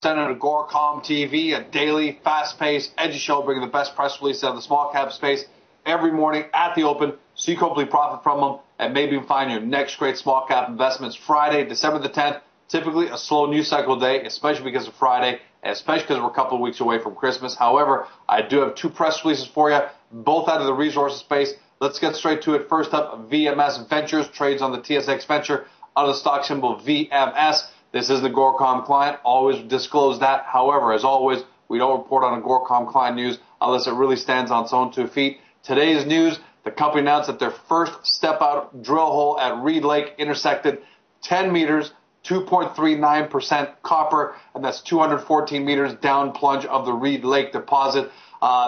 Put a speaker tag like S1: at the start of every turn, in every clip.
S1: Senator AGORACOM TV, a daily, fast-paced, edgy show bringing the best press releases out of the small cap space every morning at the open, so you can hopefully profit from them and maybe find your next great small cap investments. Friday, December the 10th, typically a slow news cycle day, especially because of Friday, and especially because we're a couple of weeks away from Christmas. However, I do have two press releases for you, both out of the resources space. Let's get straight to it. First up, VMS Ventures trades on the TSX Venture under the stock symbol VMS. This is the AGORACOM client. Always disclose that. However, as always, we don't report on AGORACOM client news unless it really stands on its own 2 feet. Today's news, the company announced that their first step-out drill hole at Reed Lake intersected 10 meters, 2.39% copper, and that's 214 meters down plunge of the Reed Lake deposit.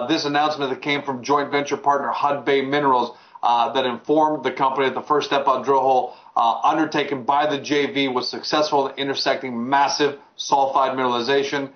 S1: This announcement that came from joint venture partner Hud Bay Minerals that informed the company that the first step-out drill hole undertaken by the JV was successful in intersecting massive sulfide mineralization.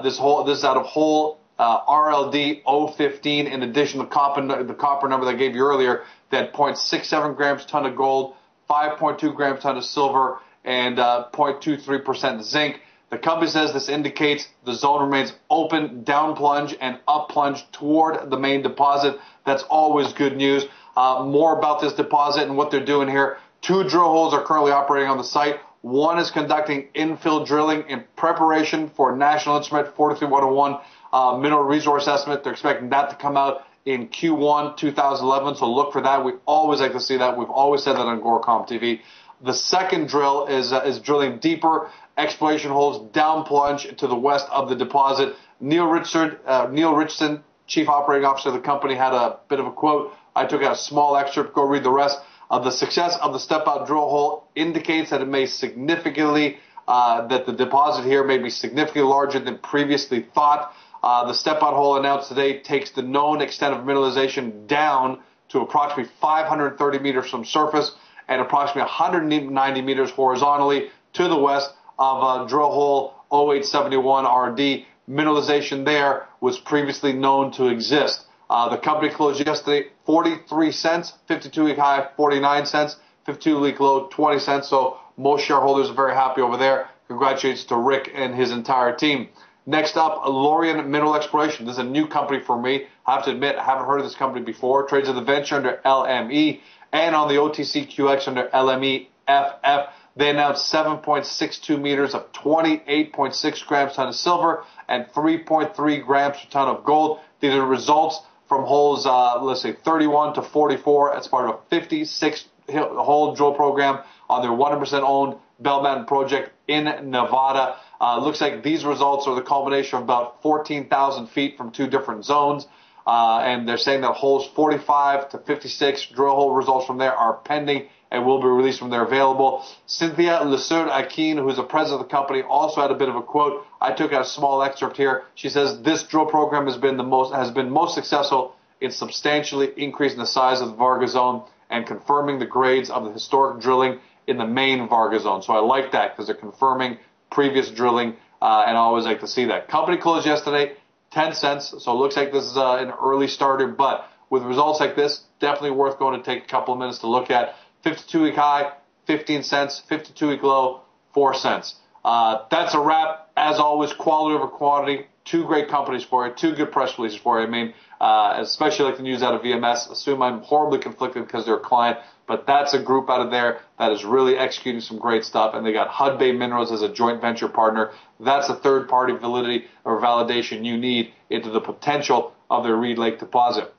S1: This is out of hole RLD 015. In addition, the copper number that I gave you earlier, that 0.67 grams ton of gold, 5.2 grams ton of silver, and 0.23% zinc. The company says this indicates the zone remains open, down plunge, and up plunge toward the main deposit. That's always good news. More about this deposit and what they're doing here. 2 drill holes are currently operating on the site. One is conducting infill drilling in preparation for National Instrument 43101 mineral resource estimate. They're expecting that to come out in Q1 2011, so look for that. We always like to see that. We've always said that on AGORACOM TV. The second drill is drilling deeper exploration holes down plunge to the west of the deposit. Neil Richardson, Chief Operating Officer of the company, had a bit of a quote. I took out a small excerpt. Go read the rest. The success of the step-out drill hole indicates that it may significantly, that the deposit here may be significantly larger than previously thought. The step-out hole announced today takes the known extent of mineralization down to approximately 530 meters from surface and approximately 190 meters horizontally to the west of drill hole 0871 RD. Mineralization there was previously known to exist. The company closed yesterday 43 cents, 52-week high 49 cents, 52-week low 20 cents. So most shareholders are very happy over there. Congratulations to Rick and his entire team. Next up, Laurion Mineral Exploration. This is a new company for me. I have to admit, I haven't heard of this company before. Trades in the venture under LME and on the OTCQX under LMEFF. They announced 7.62 meters of 28.6 grams per ton of silver and 3.3 grams per ton of gold. These are results from holes, let's say 31 to 44 as part of a 56-hole drill program on their 100% owned Bell Mountain project in Nevada. Looks like these results are the culmination of about 14,000 feet from 2 different zones. And they're saying that holes 45 to 56 drill hole results from there are pending and will be released when they're available. Cynthia Lesur-Akin, who's the president of the company, also had a bit of a quote. I took out a small excerpt here. She says this drill program has been most successful in substantially increasing the size of the Varga zone and confirming the grades of the historic drilling in the main Varga zone. So I like that because they're confirming previous drilling, and I always like to see that. Company closed yesterday 10 cents, so it looks like this is an early starter, but with results like this, definitely worth going to take a couple of minutes to look at. 52-week high, 15 cents, 52-week low, 4 cents. That's a wrap. As always, quality over quantity. 2 great companies for you, 2 good press releases for you. I mean, especially like the news out of VMS. Assume I'm horribly conflicted because they're a client, but that's a group out of there that is really executing some great stuff, and they got Hud Bay Minerals as a joint venture partner. That's a third-party validity or validation you need into the potential of their Reed Lake deposit.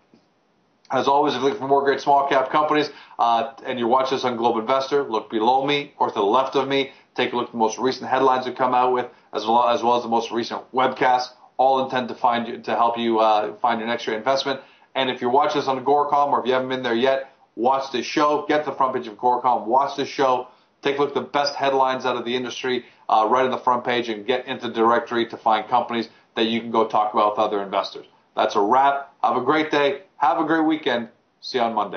S1: As always, if you're looking for more great small-cap companies and you watch this on Globe Investor, look below me or to the left of me. Take a look at the most recent headlines we come out with, as well as the most recent webcasts, all intend to help you find your next great investment. And if you're watching this on AGORACOM or if you haven't been there yet, watch this show. Get to the front page of AGORACOM. Watch this show. Take a look at the best headlines out of the industry right on the front page and get into the directory to find companies that you can go talk about with other investors. That's a wrap. Have a great day. Have a great weekend. See you on Monday.